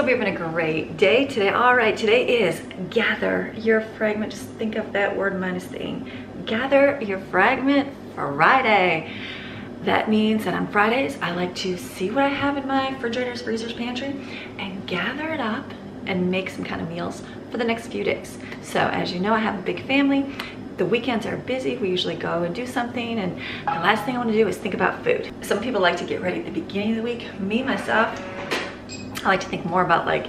hope you're having a great day today. All right, today is Gather Your Fragment. Just think of that word minus the ing. Gather Your Fragment Friday. That means that on Fridays, I like to see what I have in my refrigerators, freezers, pantry, and gather it up and make some kind of meals for the next few days. So as you know, I have a big family. The weekends are busy. We usually go and do something, and the last thing I want to do is think about food. Some people like to get ready at the beginning of the week. Me, myself, I like to think more about like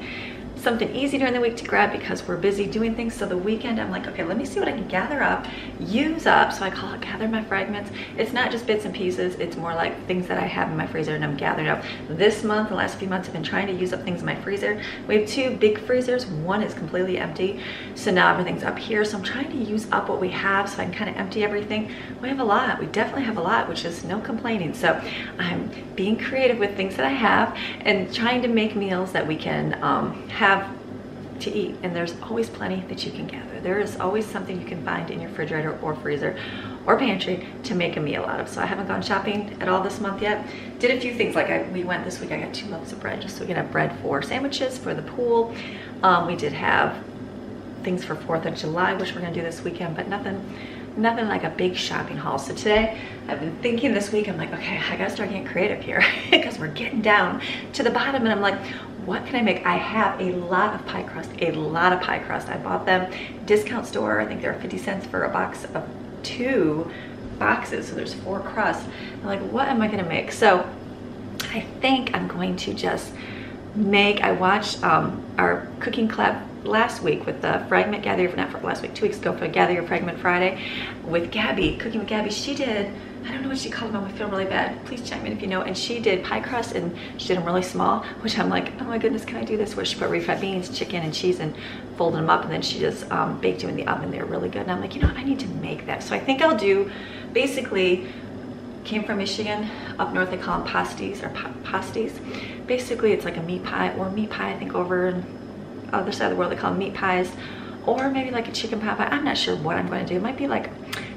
something easy during the week to grab because we're busy doing things. So the weekend, I'm like, okay, let me see what I can gather up, use up. So I call it gather my fragments. It's not just bits and pieces. It's more like things that I have in my freezer and I'm gathering up. This month, the last few months, I've been trying to use up things in my freezer. We have two big freezers. One is completely empty. So now everything's up here. So I'm trying to use up what we have so I can kind of empty everything. We have a lot. We definitely have a lot, which is no complaining. So I'm being creative with things that I have and trying to make meals that we can have to eat, and there's always plenty that you can gather. There is always something you can find in your refrigerator or freezer or pantry to make a meal out of. So I haven't gone shopping at all this month yet. Did a few things, like we went this week, I got 2 loaves of bread just so we can have bread for sandwiches for the pool. We did have things for 4th of July, which we're gonna do this weekend, but nothing like a big shopping haul. So today, I've been thinking this week, I'm like, okay, I gotta start getting creative here because we're getting down to the bottom, and I'm like, what can I make? I have a lot of pie crust, I bought them discount store. I think they're 50 cents for a box of 2 boxes. So there's 4 crusts. I'm like, what am I gonna make? So I think I'm going to just make, I watched our cooking club last week with the fragment gather, not for last week, 2 weeks ago, for Gather Your Fragment Friday with Gabby, cooking with Gabby. She did, I don't know what she called them, I feel really bad. Please chime in if you know. And she did pie crust, and she did them really small, which I'm like, oh my goodness, can I do this? Where she put refried beans, chicken, and cheese and folded them up, and then she just baked them in the oven. They're really good. And I'm like, you know, I need to make that. So I think I'll do, basically, came from Michigan, up north they call them pasties or pasties. Basically, it's like a meat pie, or meat pie, I think over in other side of the world they call them meat pies, or maybe like a chicken pot pie. I'm not sure what I'm going to do. It might be like,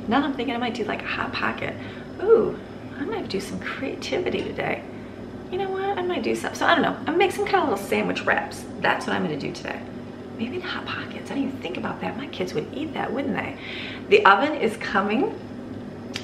now I'm thinking I might do like a hot pocket. Ooh, I might do some creativity today. You know what, I might do something. So I don't know, I'm gonna make some kind of little sandwich wraps. That's what I'm gonna do today. Maybe the hot pockets, I didn't even think about that. My kids would eat that, wouldn't they? The oven is coming.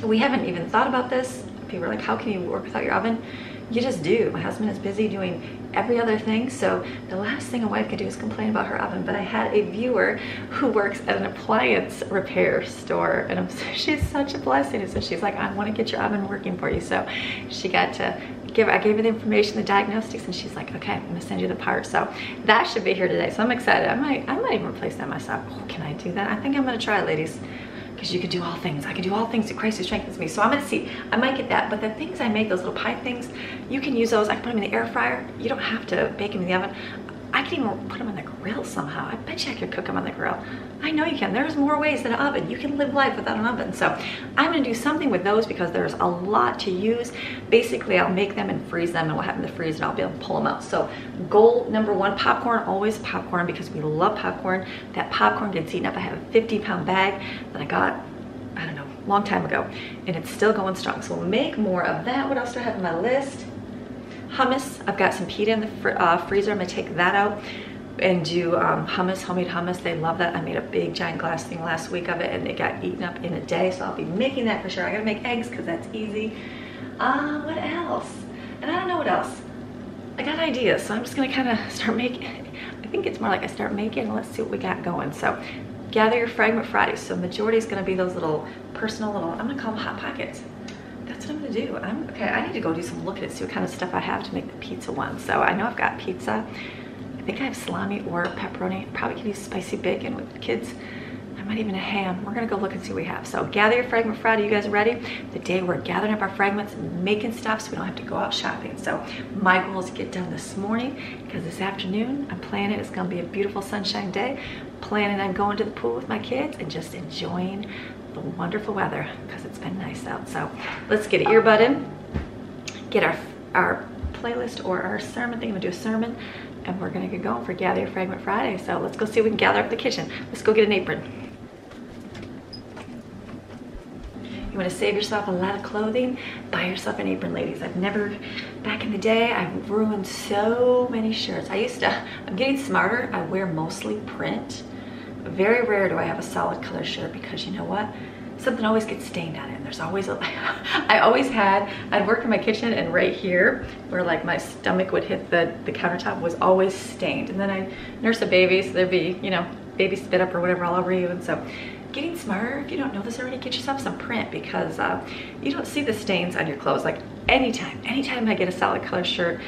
We haven't even thought about this. People are like, how can you work without your oven? You just do. My husband is busy doing every other thing, so the last thing a wife can do is complain about her oven. But I had a viewer who works at an appliance repair store, and she's such a blessing. And so she's like, I want to get your oven working for you. So she got to I gave her the information, the diagnostics, and she's like, okay, I'm gonna send you the part. So that should be here today. So I'm excited. I might even replace that myself. Oh, can I do that? I think I'm gonna try it, ladies. Because you can do all things. I can do all things through Christ who strengthens me. So I'm gonna see, I might get that. But the things I make, those little pie things, you can use those. I can put them in the air fryer. You don't have to bake them in the oven. I can even put them on the grill somehow. I bet you I could cook them on the grill. I know you can. There's more ways than an oven. You can live life without an oven. So I'm gonna do something with those because there's a lot to use. Basically, I'll make them and freeze them, and we'll have them in the freeze, and I'll be able to pull them out. So goal number 1, popcorn, always popcorn, because we love popcorn. That popcorn gets eaten up. I have a 50-pound bag that I got, I don't know, long time ago, and it's still going strong. So we'll make more of that. What else do I have on my list? Hummus. I've got some pita in the freezer. I'm gonna take that out and do hummus, homemade hummus. They love that. I made a big giant glass thing last week of it, and it got eaten up in a day. So I'll be making that for sure. I gotta make eggs because that's easy. What else? And I don't know what else. I got ideas, so I'm just gonna kind of start making. I think it's more like I start making, and let's see what we got going. So Gather Your Fragment Fridays. So majority is gonna be those little personal little, I'm gonna call them hot pockets. That's what I'm gonna do. Okay, I need to go do some looking at see what kind of stuff I have to make the pizza one. So I know I've got pizza. I think I have salami or pepperoni. Probably could use spicy bacon with the kids. I might even a ham. We're gonna go look and see what we have. So Gather Your Fragment Friday. You guys ready? The day we're gathering up our fragments and making stuff so we don't have to go out shopping. So my goal is to get done this morning because this afternoon I'm planning it's gonna be a beautiful sunshine day. Planning on going to the pool with my kids and just enjoying the wonderful weather because it's been nice out. So let's get an earbud in, get our playlist or our sermon. I think I'm gonna do a sermon, and we're gonna get going for Gather Your Fragment Friday. So let's go see if we can gather up the kitchen. Let's go get an apron. You want to save yourself a lot of clothing? Buy yourself an apron, ladies. Back in the day, I've ruined so many shirts. I'm getting smarter. I wear mostly print. Very rare do I have a solid color shirt because you know what? Something always gets stained on it. And there's always I'd work in my kitchen and right here where like my stomach would hit the countertop was always stained. And then I nurse a baby, so there'd be, you know, baby spit up or whatever all over you. And so getting smarter, if you don't know this already, get yourself some print because you don't see the stains on your clothes. Like anytime I get a solid color shirt,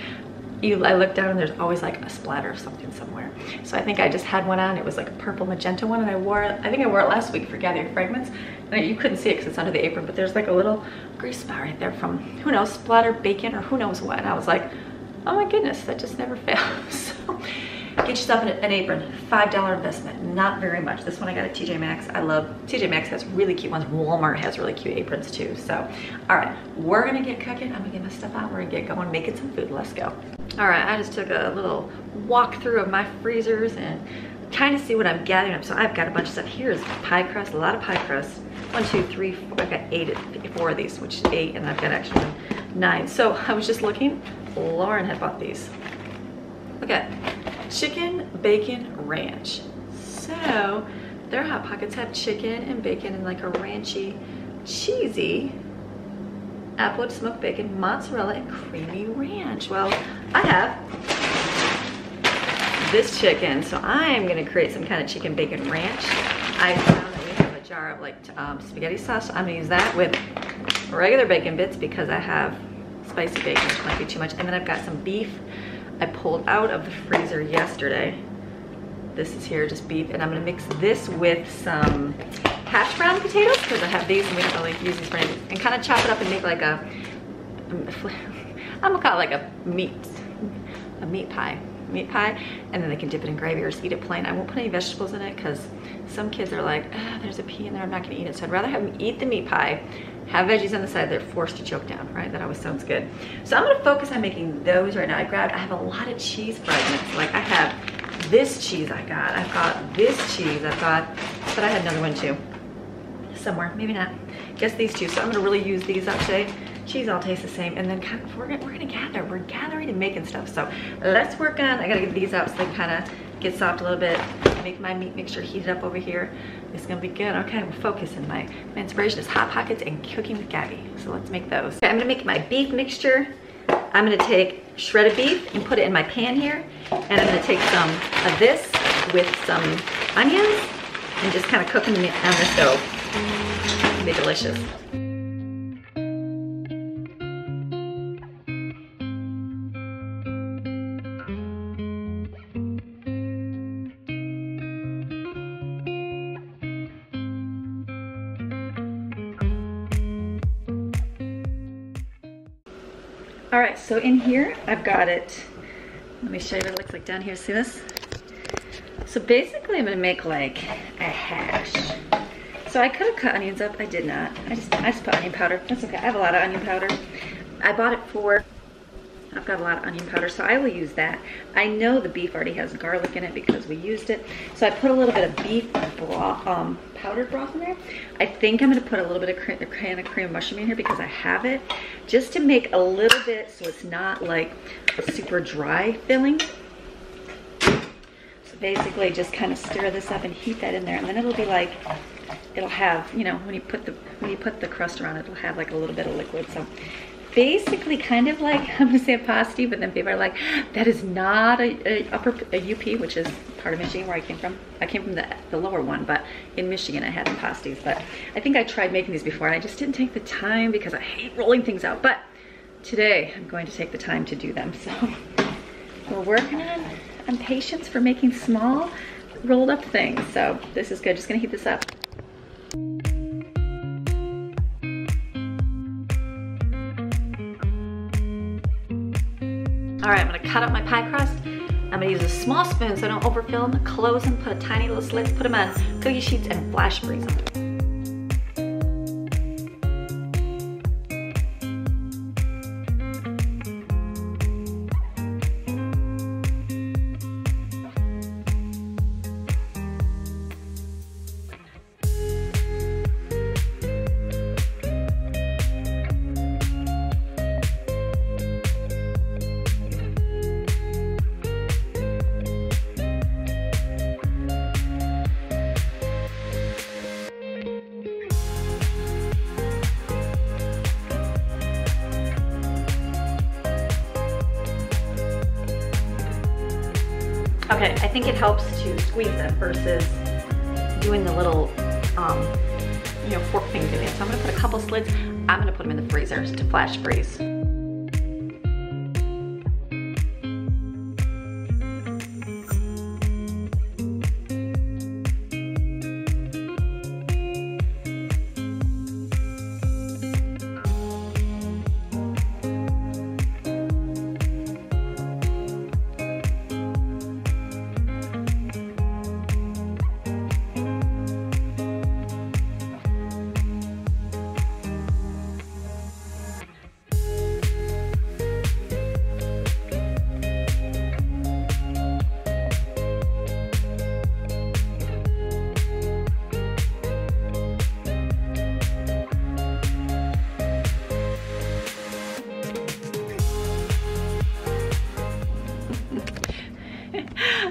I look down and there's always like a splatter of something somewhere. So I think I just had one on. It was like a purple magenta one and I wore it. I think I wore it last week for Gather Your Fragments. And you couldn't see it because it's under the apron, but there's like a little grease spot right there from, who knows, splattered bacon or who knows what. And I was like, oh my goodness, that just never fails. So get yourself an apron, $5 investment, not very much. This one I got at TJ Maxx. I love, TJ Maxx has really cute ones. Walmart has really cute aprons too. So, all right, we're gonna get cooking. I'm gonna get my stuff out. We're gonna get going, making some food. Let's go. All right, I just took a little walk through of my freezers and trying to see what I'm gathering up. So I've got a bunch of stuff. Here's pie crust, a lot of pie crust. 1, 2, 3, 4, I've got 4 of these, which is 8, and I've got actually 9. So I was just looking, Lauren had bought these. Okay, chicken bacon ranch. So their Hot Pockets have chicken and bacon and like a ranchy, cheesy applewood smoked bacon, mozzarella, and creamy ranch. Well, I have this chicken, so I am gonna create some kind of chicken bacon ranch. I found that we have a jar of like spaghetti sauce, so I'm gonna use that with regular bacon bits because I have spicy bacon, which might be too much. And then I've got some beef I pulled out of the freezer yesterday. This is here, just beef, and I'm gonna mix this with some hash brown potatoes because I have these and we don't really use these for anything, and kind of chop it up and make like a, I'm gonna call it like a meat pie, and then they can dip it in gravy or just eat it plain. I won't put any vegetables in it because some kids are like, there's a pea in there, I'm not gonna eat it. So I'd rather have them eat the meat pie, have veggies on the side, they're forced to choke down, right? That always sounds good. So I'm gonna focus on making those right now. I have a lot of cheese fragments. Like I have this cheese I've got this cheese but I had another one too. Somewhere, maybe not. Guess these two. So I'm gonna really use these up today. Cheese all tastes the same, and then kind of, we're gonna gather. We're gathering and making stuff. So let's work on. I gotta get these out so they kind of get soft a little bit. Make my meat mixture heated up over here. It's gonna be good. Okay, I'm focusing. My inspiration is Hot Pockets and cooking with Gabby. So let's make those. Okay, I'm gonna make my beef mixture. I'm gonna take shredded beef and put it in my pan here, and I'm gonna take some of this with some onions and just kind of cook them on the stove. It'll be delicious. All right, so in here, I've got it. Let me show you what it looks like down here. See this? So basically, I'm gonna make like a hash. So I could have cut onions up, I did not. I just put onion powder. That's okay, I have a lot of onion powder. I bought it for, I've got a lot of onion powder, so I will use that. I know the beef already has garlic in it because we used it. So I put a little bit of beef broth, powdered broth in there. I think I'm gonna put a little bit of can of cream of mushroom in here because I have it, just to make a little bit so it's not like a super dry filling. So basically just kind of stir this up and heat that in there, and then it'll be like, it'll have, you know, when you put the crust around it, it'll have like a little bit of liquid. So basically kind of like, I'm gonna say a pasty, but then people are like, that is not a UP, which is part of Michigan where I came from. I came from the lower one, but in Michigan I had the pasties. But I think I tried making these before and I just didn't take the time because I hate rolling things out. But today I'm going to take the time to do them. So we're working on patience for making small rolled up things. So this is good. Just gonna heat this up. All right, I'm gonna cut up my pie crust. I'm gonna use a small spoon so I don't overfill them, close them, put tiny little slits, put them on cookie sheets and flash freeze them. Okay, I think it helps to squeeze them versus doing the little, you know, fork things in it. So I'm gonna put a couple slits. I'm gonna put them in the freezer to flash freeze.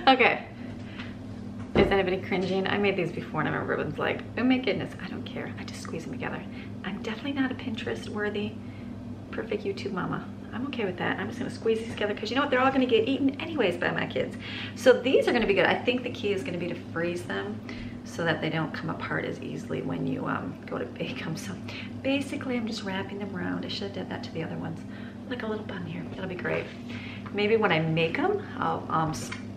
Okay. Is anybody cringing? I made these before and I remember everyone's like, oh my goodness, I don't care. I just squeeze them together. I'm definitely not a Pinterest worthy, perfect YouTube mama. I'm okay with that. I'm just gonna squeeze these together because you know what? They're all gonna get eaten anyways by my kids. So these are gonna be good. I think the key is gonna be to freeze them so that they don't come apart as easily when you go to bake them. So basically I'm just wrapping them around. I should have done that to the other ones. Like a little bun here, that'll be great. Maybe when I make them, I'll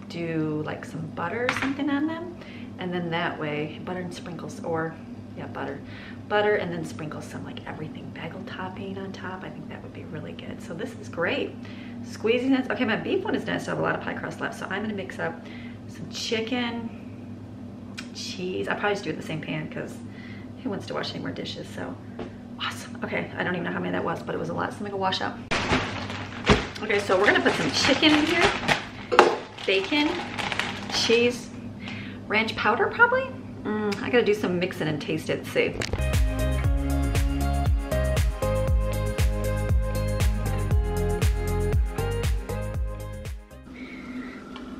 do like some butter or something on them, and then that way butter and sprinkles, or yeah, butter and then sprinkle some like everything bagel topping on top. I think that would be really good. So this is great. Squeezing it. Okay, my beef one is done. I still have a lot of pie crust left, so I'm gonna mix up some chicken, cheese. I'll probably just do it in the same pan because who wants to wash any more dishes? So awesome. Okay, I don't even know how many that was, but it was a lot. So I'm gonna wash out. Okay, so we're gonna put some chicken in here. Bacon, cheese, ranch powder probably. I gotta do some mixing and taste it, see.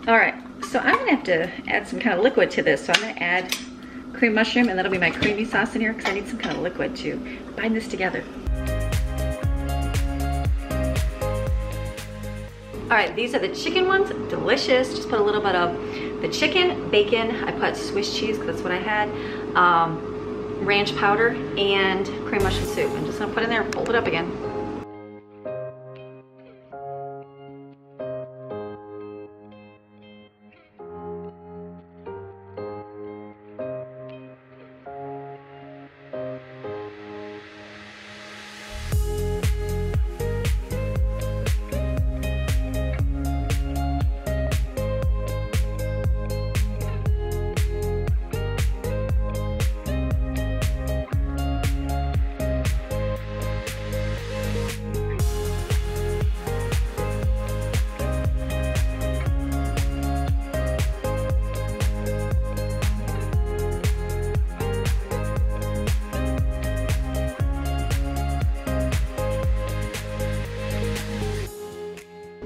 All right, so I'm gonna have to add some kind of liquid to this. So I'm gonna add cream mushroom, and that'll be my creamy sauce in here because I need some kind of liquid to bind this together. All right, these are the chicken ones, delicious. Just put a little bit of the chicken, bacon. I put Swiss cheese because that's what I had. Ranch powder and cream mushroom soup. I'm just gonna put in there and fold it up again.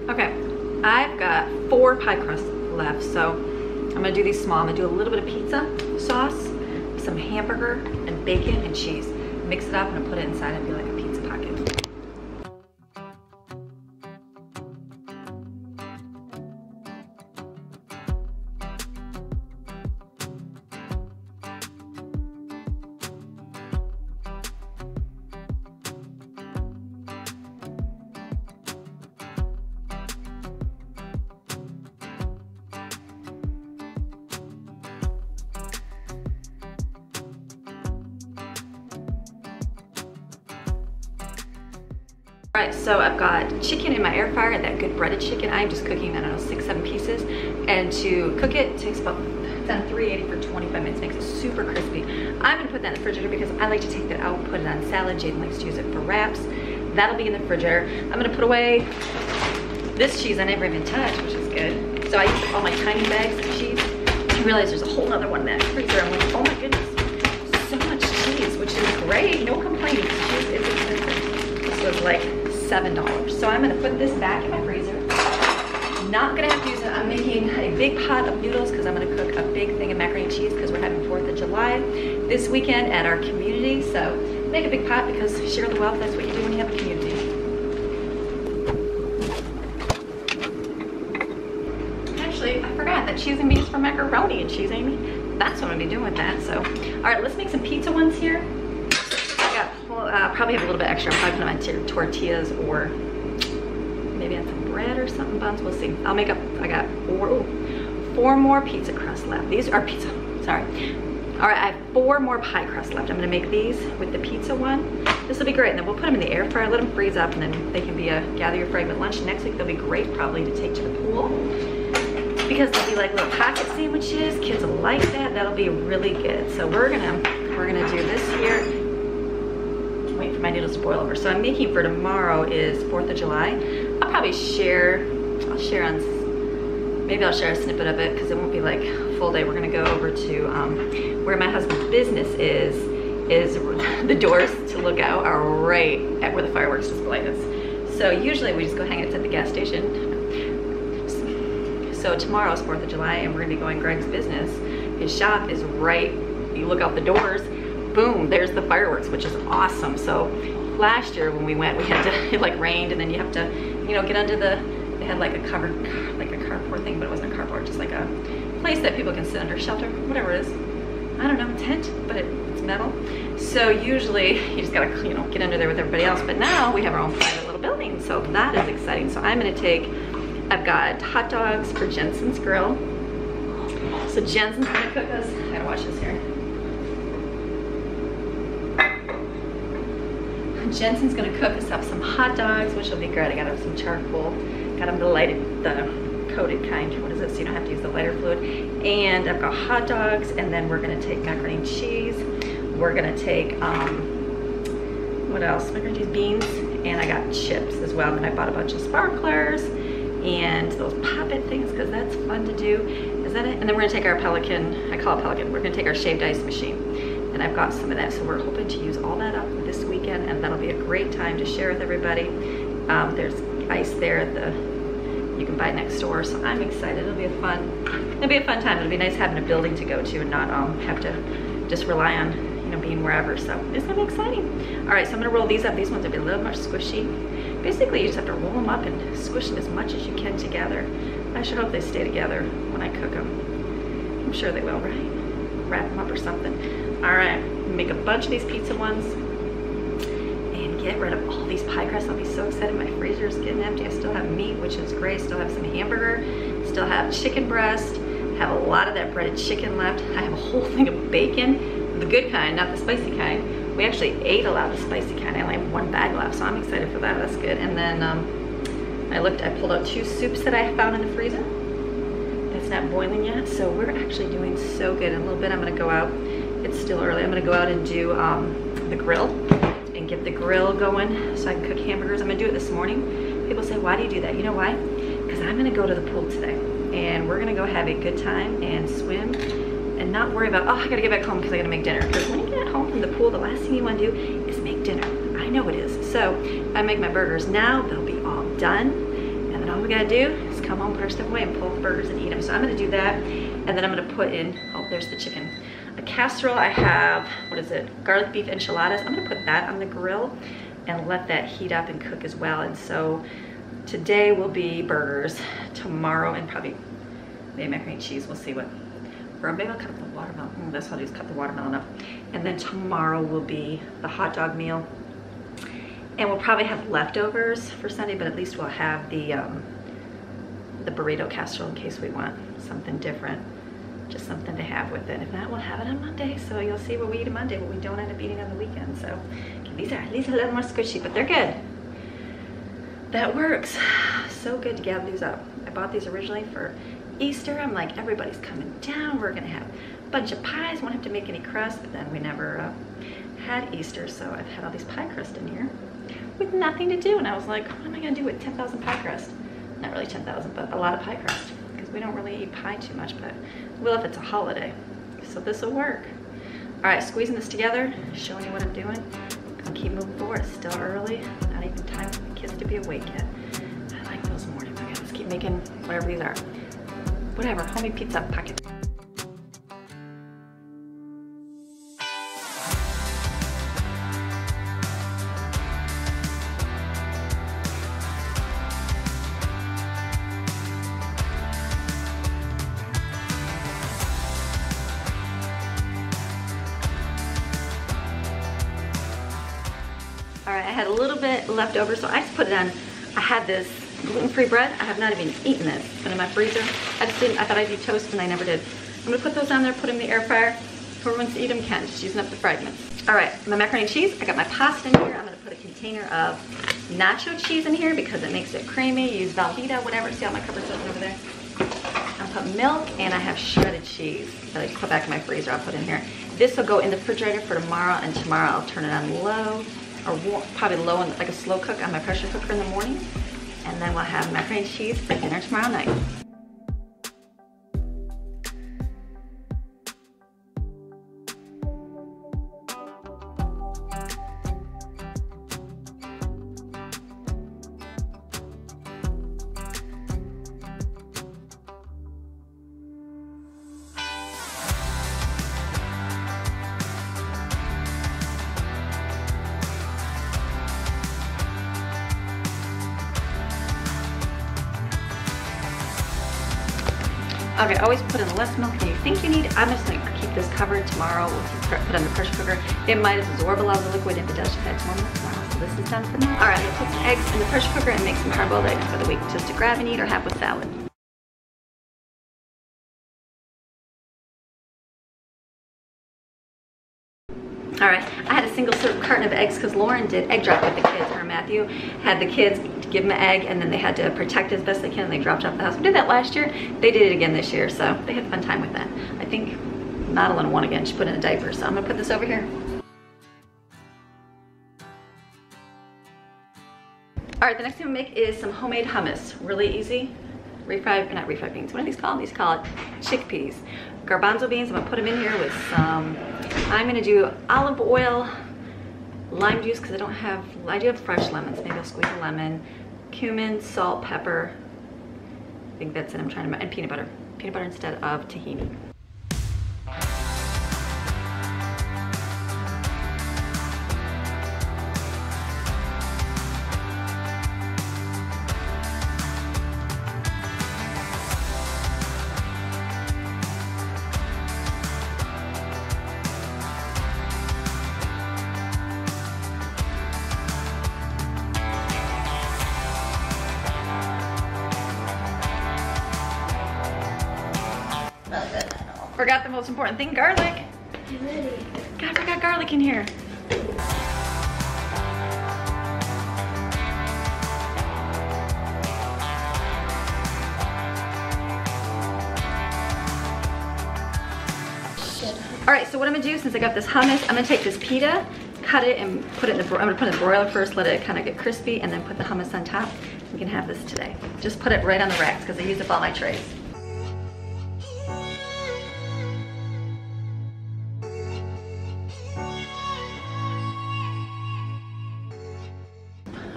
Okay, I've got 4 pie crusts left, so I'm gonna do these small. I'm gonna do a little bit of pizza sauce, some hamburger, and bacon and cheese. Mix it up and put it inside and be like a pizza pocket. All right, so I've got chicken in my air fryer, that good breaded chicken. I'm just cooking, I don't know, 6-7 pieces. And to cook it takes about 380 for 25 minutes, makes it super crispy. I'm gonna put that in the refrigerator because I like to take that out, put it on salad. Jaden likes to use it for wraps. That'll be in the refrigerator. I'm gonna put away this cheese I never even touched, which is good. So I use all my tiny bags of cheese. I realize there's a whole other one in that freezer. I'm like, oh my goodness, so much cheese, which is great, no complaints. Cheese is expensive. This was like $7. So I'm gonna put this back in my freezer. Not gonna have to use it. I'm making a big pot of noodles because I'm gonna cook a big thing of macaroni and cheese because we're having 4th of July this weekend at our community. So make a big pot because share the wealth, that's what you do when you have a community. Actually, I forgot that cheese and beans for macaroni and cheese, Amy. That's what I'm gonna be doing with that. So, all right, let's make some pizza ones here. I got, probably have a little bit extra. I'm probably gonna put them on tortillas or maybe on some bread or something, buns, we'll see. I'll make up, I got four more pizza crust left. These are pizza, sorry. All right, I have 4 more pie crust left. I'm gonna make these with the pizza one. This will be great, and then we'll put them in the air fryer, let them freeze up, and then they can be a gather your fragment lunch. Next week, they'll be great probably to take to the pool because they'll be like little pocket sandwiches. Kids will like that. That'll be really good. So we're gonna do this here. Wait for my noodles to boil over. So I'm making for tomorrow is 4th of July. I'll probably share a snippet of it because it won't be like a full day. We're gonna go over to where my husband's business is the doors to look out are right at where the fireworks display is. So usually we just go hang it at the gas station. So tomorrow's 4th of July and we're gonna be going Greg's business. His shop is right, you look out the doors, boom, there's the fireworks, which is awesome. So last year when we went, we had to, it like rained and then you have to, you know, get under the, they had like a covered, like a cardboard thing, but it wasn't a cardboard, just like a place that people can sit under, shelter, whatever it is. I don't know, tent, but it's metal. So usually you just gotta, you know, get under there with everybody else. But now we have our own private little building. So that is exciting. So I'm gonna take, I've got hot dogs for Jensen's grill. So Jensen's gonna cook us, I gotta watch this here. Jensen's gonna cook us up some hot dogs, which will be great. I got up some charcoal, got them the coated kind, what is it, so you don't have to use the lighter fluid. And I've got hot dogs, and then we're gonna take macaroni and cheese. We're gonna take, what else? Macaroni and cheese, beans, and I got chips as well. And then I bought a bunch of sparklers and those pop-it things, because that's fun to do. Is that it? And then we're gonna take our Pelican, I call it Pelican, we're gonna take our shaved ice machine. And I've got some of that, so we're hoping to use all that up this weekend, and that'll be a great time to share with everybody. There's ice there at the, you can buy next door, so I'm excited. It'll be a fun time. It'll be nice having a building to go to and not have to just rely on, you know, being wherever. So it's gonna be exciting. All right, so I'm gonna roll these up. These ones will be a little more squishy. Basically, you just have to roll them up and squish them as much as you can together. I sure hope they stay together when I cook them. I'm sure they will, right? Wrap them up or something. All right, make a bunch of these pizza ones and get rid of all these pie crusts. I'll be so excited. My freezer is getting empty. I still have meat, which is great. Still have some hamburger, still have chicken breast, have a lot of that breaded chicken left. I have a whole thing of bacon, the good kind, not the spicy kind. We actually ate a lot of the spicy kind. I only have 1 bag left, so I'm excited for that. That's good. And then I pulled out 2 soups that I found in the freezer. It's not boiling yet, so we're actually doing so good. In a little bit, I'm gonna go out. It's still early. I'm gonna go out and do the grill and get the grill going so I can cook hamburgers. I'm gonna do it this morning. People say, why do you do that? You know why? Because I'm gonna go to the pool today and we're gonna go have a good time and swim and not worry about, oh, I gotta get back home because I gotta make dinner. Because when you get home from the pool, the last thing you wanna do is make dinner. I know it is. So if I make my burgers now, they'll be all done. And then all we gotta do is come home, put our stuff away and pull the burgers and eat them. So I'm gonna do that. And then I'm gonna put in, oh, there's the chicken. A casserole, I have, what is it? Garlic beef enchiladas. I'm gonna put that on the grill and let that heat up and cook as well. And so today will be burgers. Tomorrow, and probably maybe macaroni and cheese, we'll see what. Or maybe I'll cut up the watermelon. That's what I'll do, is cut the watermelon up. And then tomorrow will be the hot dog meal. And we'll probably have leftovers for Sunday, but at least we'll have the burrito casserole in case we want something different. Just something to have with it. If not, we'll have it on Monday. So you'll see what we eat on Monday, what we don't end up eating on the weekend. So okay, these are at least a little more squishy, but they're good. That works. So good to gather these up. I bought these originally for Easter. I'm like, everybody's coming down. We're gonna have a bunch of pies. Won't have to make any crust, but then we never had Easter. So I've had all these pie crust in here with nothing to do. And I was like, what am I gonna do with 10,000 pie crust? Not really 10,000, but a lot of pie crust. We don't really eat pie too much, but we'll if it's a holiday. So this will work. All right, squeezing this together, showing you what I'm doing. Gonna keep moving forward. It's still early. Not even time for the kids to be awake yet. I like those mornings. Okay, let's keep making whatever these are. Whatever, homemade pizza pocket. right, I had a little bit left over, so I just put it on. I had this gluten-free bread. I have not even eaten this. It's been in my freezer. I thought I'd do toast, and I never did. I'm gonna put those on there, put them in the air fryer. Whoever wants to eat them can, just using up the fragments. All right, my macaroni and cheese. I got my pasta in here. I'm gonna put a container of nacho cheese in here because it makes it creamy. Use Velveeta, whatever. See all my cupboards open over there? I'll put milk, and I have shredded cheese that I put back in my freezer. I'll put in here. This will go in the refrigerator for tomorrow, and tomorrow I'll turn it on low, or probably low on like a slow cook on my pressure cooker in the morning. And then we'll have macaroni and cheese for dinner tomorrow night. Okay, always put in less milk than you think you need. I'm just gonna keep this covered tomorrow. We'll put it on the pressure cooker. It might absorb a lot of the liquid. If it does, just add more milk tomorrow. So this is done for now. All right, I'm gonna put some eggs in the pressure cooker and make some hard-boiled eggs for the week, just to grab and eat or have with salad. All right, I had a single serve carton of eggs because Lauren did egg drop with the kids. Her and Matthew had the kids give them an egg, and then they had to protect it as best they can, and they dropped off the house. We did that last year. They did it again this year, so they had a fun time with that. I think Madeline won again. She put in a diaper, so I'm gonna put this over here. All right, the next thing we make is some homemade hummus. Really easy. Not refried beans. What are these called? These call it chickpeas. Garbanzo beans. I'm gonna put them in here with some. I'm gonna do olive oil, lime juice because I do have fresh lemons. Maybe I'll squeeze a lemon, cumin, salt, pepper. I think that's it. I'm trying to, and peanut butter. Peanut butter instead of tahini. Forgot the most important thing, garlic. God, I forgot garlic in here. All right, so what I'm gonna do, since I got this hummus, I'm gonna take this pita, cut it and put it in the, I'm gonna put it in the broiler first, let it kind of get crispy, and then put the hummus on top. We can have this today. Just put it right on the racks because I use up all my trays.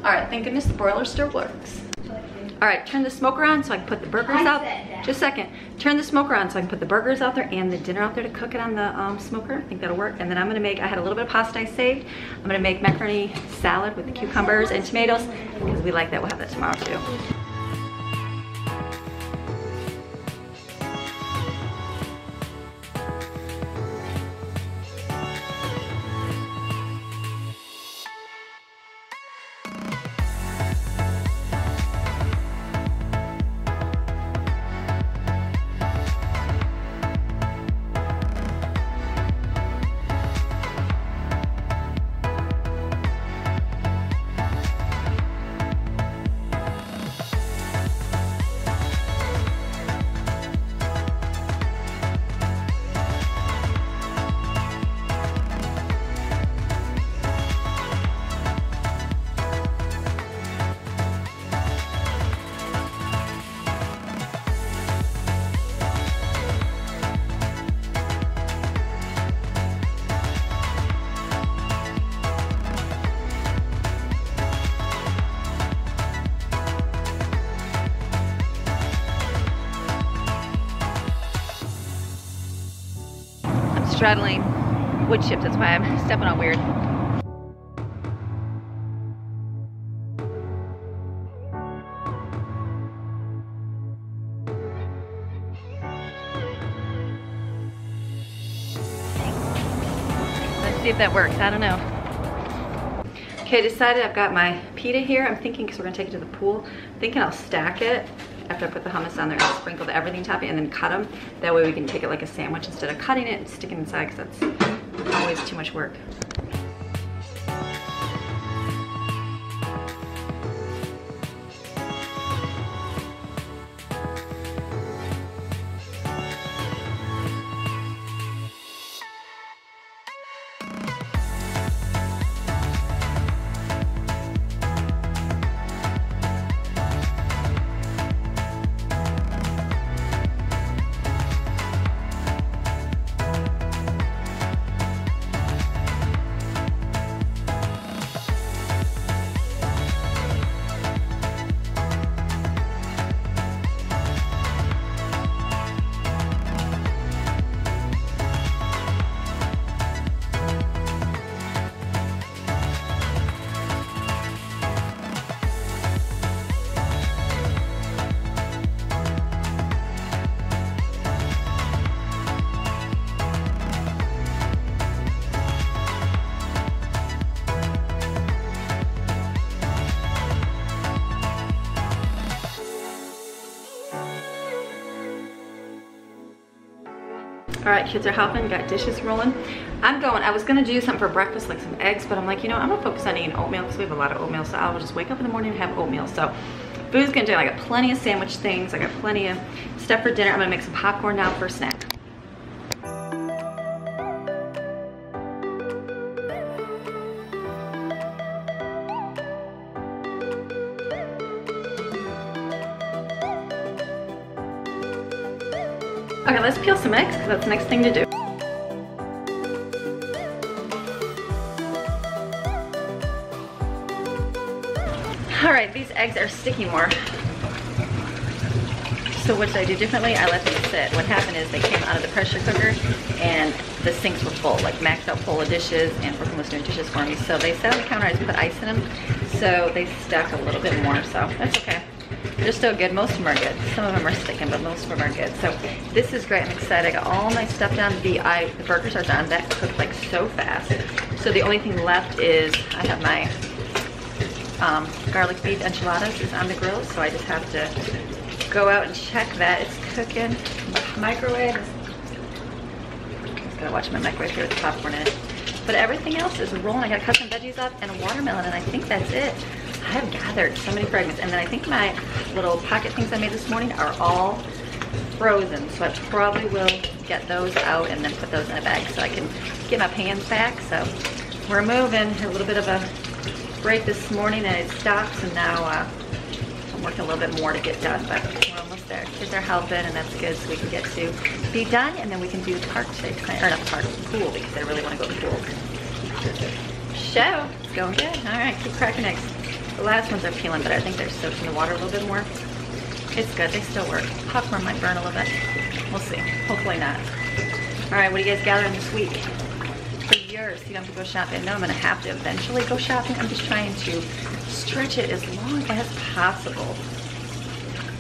All right, thank goodness the broiler still works. All right, turn the smoker on so I can put the burgers out. Just a second. Turn the smoker on so I can put the burgers out there and the dinner out there to cook it on the smoker. I think that'll work. And then I'm gonna make, I had a little bit of pasta I saved. I'm gonna make macaroni salad with the cucumbers and tomatoes because we like that. We'll have that tomorrow too. Straddling wood chips, that's why I'm stepping on weird. Let's see if that works, I don't know. Okay, decided I've got my pita here. I'm thinking, because we're gonna take it to the pool, I'm thinking I'll stack it after I put the hummus on there and sprinkle the everything topping and then cut them. That way we can take it like a sandwich instead of cutting it and sticking it inside, because that's always too much work. All right, kids are helping, got dishes rolling. I was gonna do something for breakfast, like some eggs, but I'm like, you know, I'm gonna focus on eating oatmeal because we have a lot of oatmeal, so I'll just wake up in the morning and have oatmeal. So food's gonna do, I got plenty of sandwich things, I got plenty of stuff for dinner. I'm gonna make some popcorn now for a snack. Okay, let's peel some eggs, because that's the next thing to do. All right, these eggs are sticking more. So what did I do differently? I let them sit. What happened is they came out of the pressure cooker and the sinks were full, like maxed out full of dishes, and Brooklyn was doing dishes for me. So they sat on the counter, I just put ice in them, so they stuck a little bit more, so that's okay. They're still good. Most of them are good. Some of them are sticking, but most of them are good. So this is great. I'm excited. I got all my stuff done. The burgers are done. That cooked like so fast. So the only thing left is I have my garlic beef enchiladas is on the grill. So I just have to go out and check that. It's cooking. Microwave. Just gotta watch my microwave here with the popcorn in it. But everything else is rolling. I gotta cut some veggies up and a watermelon, and I think that's it. I have gathered so many fragments, and then I think my little pocket things I made this morning are all frozen, so I probably will get those out and then put those in a bag so I can get my pans back. So we're moving. A little bit of a break this morning and it stops, and now I'm working a little bit more to get done, but we're almost there. Kids are helping, and that's good, so we can get to be done, and then we can do the park today tonight, or not the park, the pool, because I really want to go to the pool. Show, it's going good. All right, keep cracking eggs. The last ones are peeling, but I think they're soaked in the water a little bit more. It's good, they still work. Popcorn might burn a little bit. We'll see, hopefully not. All right, what are you guys gathering this week? For yours, you don't have to go shopping. No, I'm gonna have to eventually go shopping. I'm just trying to stretch it as long as possible.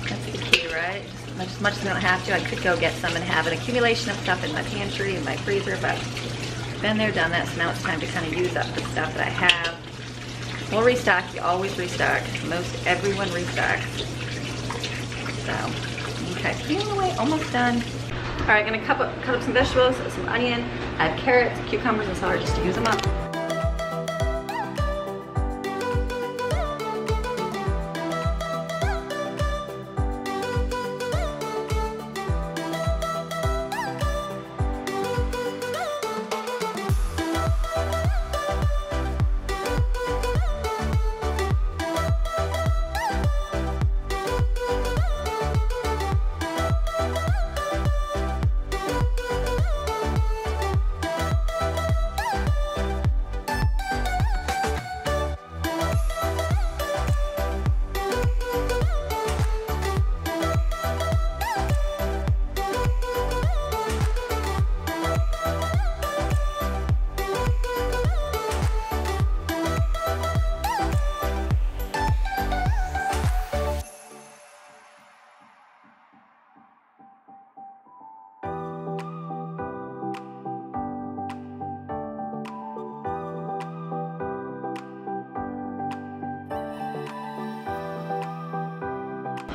That's the key, right? As much as I don't have to, I could go get some and have an accumulation of stuff in my pantry and my freezer, but been there, done that, so now it's time to kind of use up the stuff that I have. We'll restock. You always restock. Most everyone restocks. So, okay, peeling away, almost done. All right, gonna cut up some vegetables, some onion. I have carrots, cucumbers, and celery just to use them up.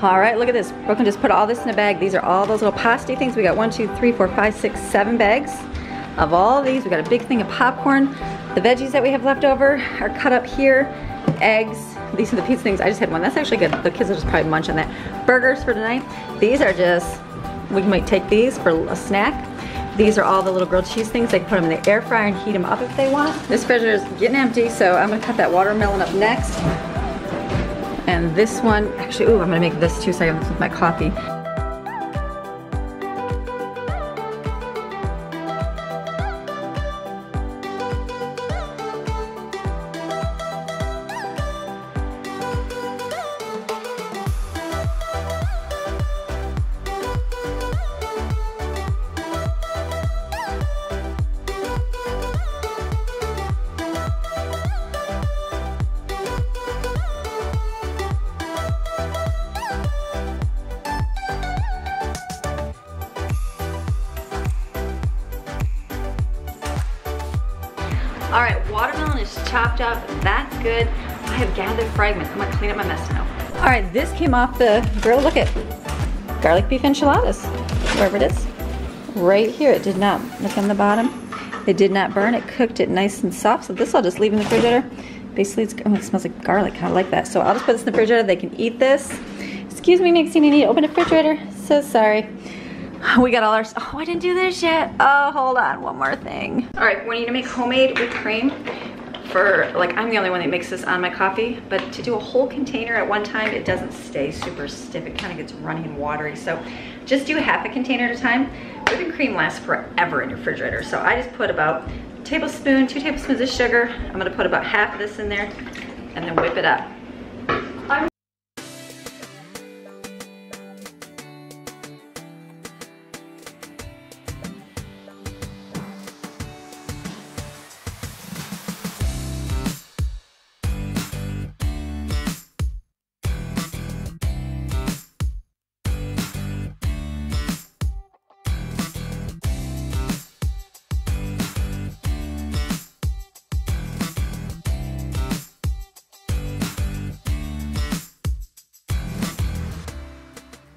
All right, look at this. Brooke can just put all this in a bag. These are all those little pasty things. We got 1, 2, 3, 4, 5, 6, 7 bags of all these. We got a big thing of popcorn. The veggies that we have left over are cut up here. Eggs. These are the pizza things. I just had one. That's actually good. The kids will just probably munch on that. Burgers for tonight. These are just, we might take these for a snack. These are all the little grilled cheese things. They can put them in the air fryer and heat them up if they want. This refrigerator is getting empty, so I'm gonna cut that watermelon up next. And this one, actually, ooh, I'm gonna make this too so I can with my coffee. All right, watermelon is chopped up. That's good. I have gathered fragments. I'm gonna clean up my mess now. All right, this came off the grill. Look at garlic beef enchiladas, wherever it is. Right here, it did not, look on the bottom. It did not burn, it cooked it nice and soft. So this I'll just leave in the refrigerator. Basically, oh, it smells like garlic, I like that. So I'll just put this in the refrigerator, they can eat this. Excuse me, Maxine, you need to open the refrigerator. So sorry. We got all our, oh, I didn't do this yet. Oh, hold on, one more thing. All right, we need to make homemade whipped cream for, like, I'm the only one that makes this on my coffee, but to do a whole container at one time, it doesn't stay super stiff. It kind of gets runny and watery. So just do half a container at a time. Whipping cream lasts forever in your refrigerator. So I just put about a tablespoon, 2 tablespoons of sugar. I'm gonna put about half of this in there and then whip it up.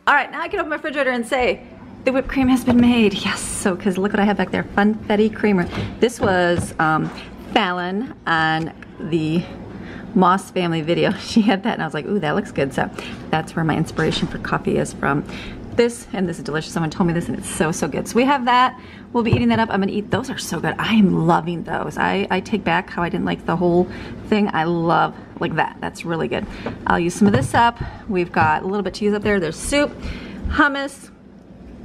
All right, now I can open my refrigerator and say, the whipped cream has been made. Yes, so, because look what I have back there, Funfetti creamer. This was Fallon on the Moss family video. She had that and I was like, ooh, that looks good. So that's where my inspiration for coffee is from. This, and this is delicious. Someone told me this and it's so, so good. So we have that. We'll be eating that up. I'm gonna eat, those are so good. I am loving those. I take back how I didn't like the whole thing. I love like that. That's really good. I'll use some of this up. We've got a little bit to use up there. There's soup, hummus.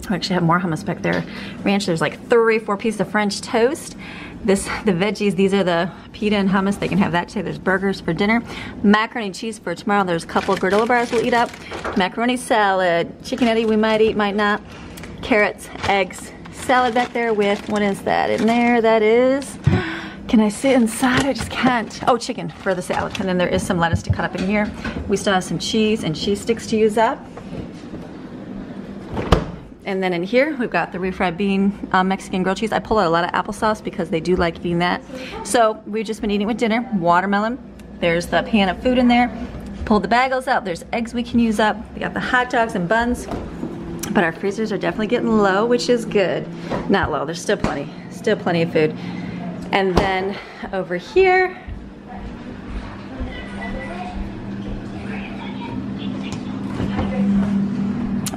I actually have more hummus back there. Ranch, there's like 3 or 4 pieces of French toast. This, the veggies, these are the pita and hummus. They can have that today. There's burgers for dinner. Macaroni and cheese for tomorrow. There's a couple of granola bars we'll eat up. Macaroni salad, chickenetti we might eat, might not. Carrots, eggs, salad back there with, what is that in there? That is, can I see inside? I just can't. Oh, chicken for the salad. And then there is some lettuce to cut up in here. We still have some cheese and cheese sticks to use up. And then in here, we've got the refried bean Mexican grilled cheese. I pull out a lot of applesauce because they do like eating that. So we've just been eating with dinner, watermelon. There's the pan of food in there. Pulled the bagels out. There's eggs we can use up. We got the hot dogs and buns. But our freezers are definitely getting low, which is good. Not low, there's still plenty of food. And then over here,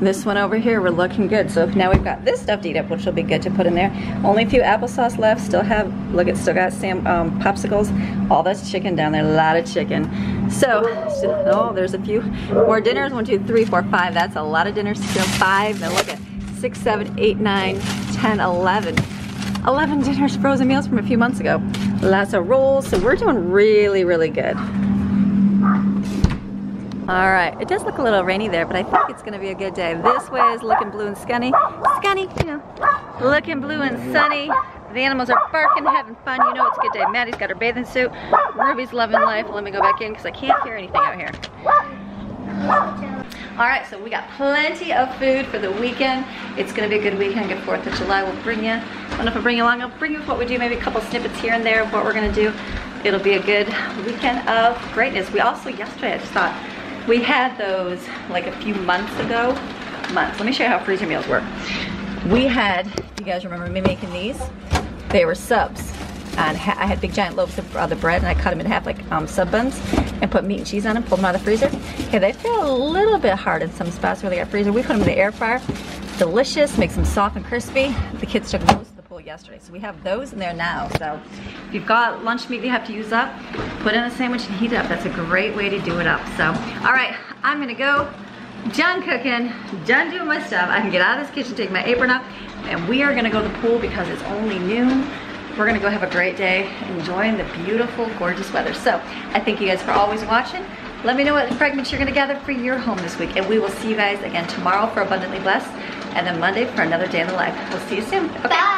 this one over here, we're looking good. So now we've got this stuff to eat up, which will be good to put in there. Only a few applesauce left. Still have, look, it's still got popsicles. All that's chicken down there, a lot of chicken. So, oh, there's a few more dinners. 1, 2, 3, 4, 5. That's a lot of dinners. So 5, now look at 6, 7, 8, 9, 10, 11. 11 dinners, frozen meals from a few months ago. Lots of rolls, so we're doing really, really good. All right, it does look a little rainy there, but I think it's gonna be a good day. This way is looking blue and sunny, you know, looking blue and sunny. The animals are barking, having fun, you know it's a good day. Maddie's got her bathing suit. Ruby's loving life. Let me go back in because I can't hear anything out here. All right, so we got plenty of food for the weekend. It's gonna be a good weekend, good 4th of July. We'll bring you, I don't know if I'll bring you along, I'll bring you with what we do, maybe a couple snippets here and there of what we're gonna do. It'll be a good weekend of greatness. We also, yesterday I just thought, We had those like a few months ago. Let me show you how freezer meals work. We had, you guys remember me making these? They were subs. And I had big giant loaves of the bread and I cut them in half like sub buns and put meat and cheese on them, pulled them out of the freezer. Okay, they feel a little bit hard in some spots where they got freezer. We put them in the air fryer. Delicious, makes them soft and crispy. The kids took most of the pool yesterday, so we have those in there now. So if you've got lunch meat you have to use up, put in a sandwich and heat it up. That's a great way to do it up. So, all right, I'm gonna go. Done cooking, done doing my stuff. I can get out of this kitchen, take my apron off, and we are gonna go to the pool because it's only noon. We're gonna go have a great day, enjoying the beautiful, gorgeous weather. So I thank you guys for always watching. Let me know what fragments you're gonna gather for your home this week, and we will see you guys again tomorrow for Abundantly Blessed, and then Monday for another day in the life. We'll see you soon. Okay. Bye.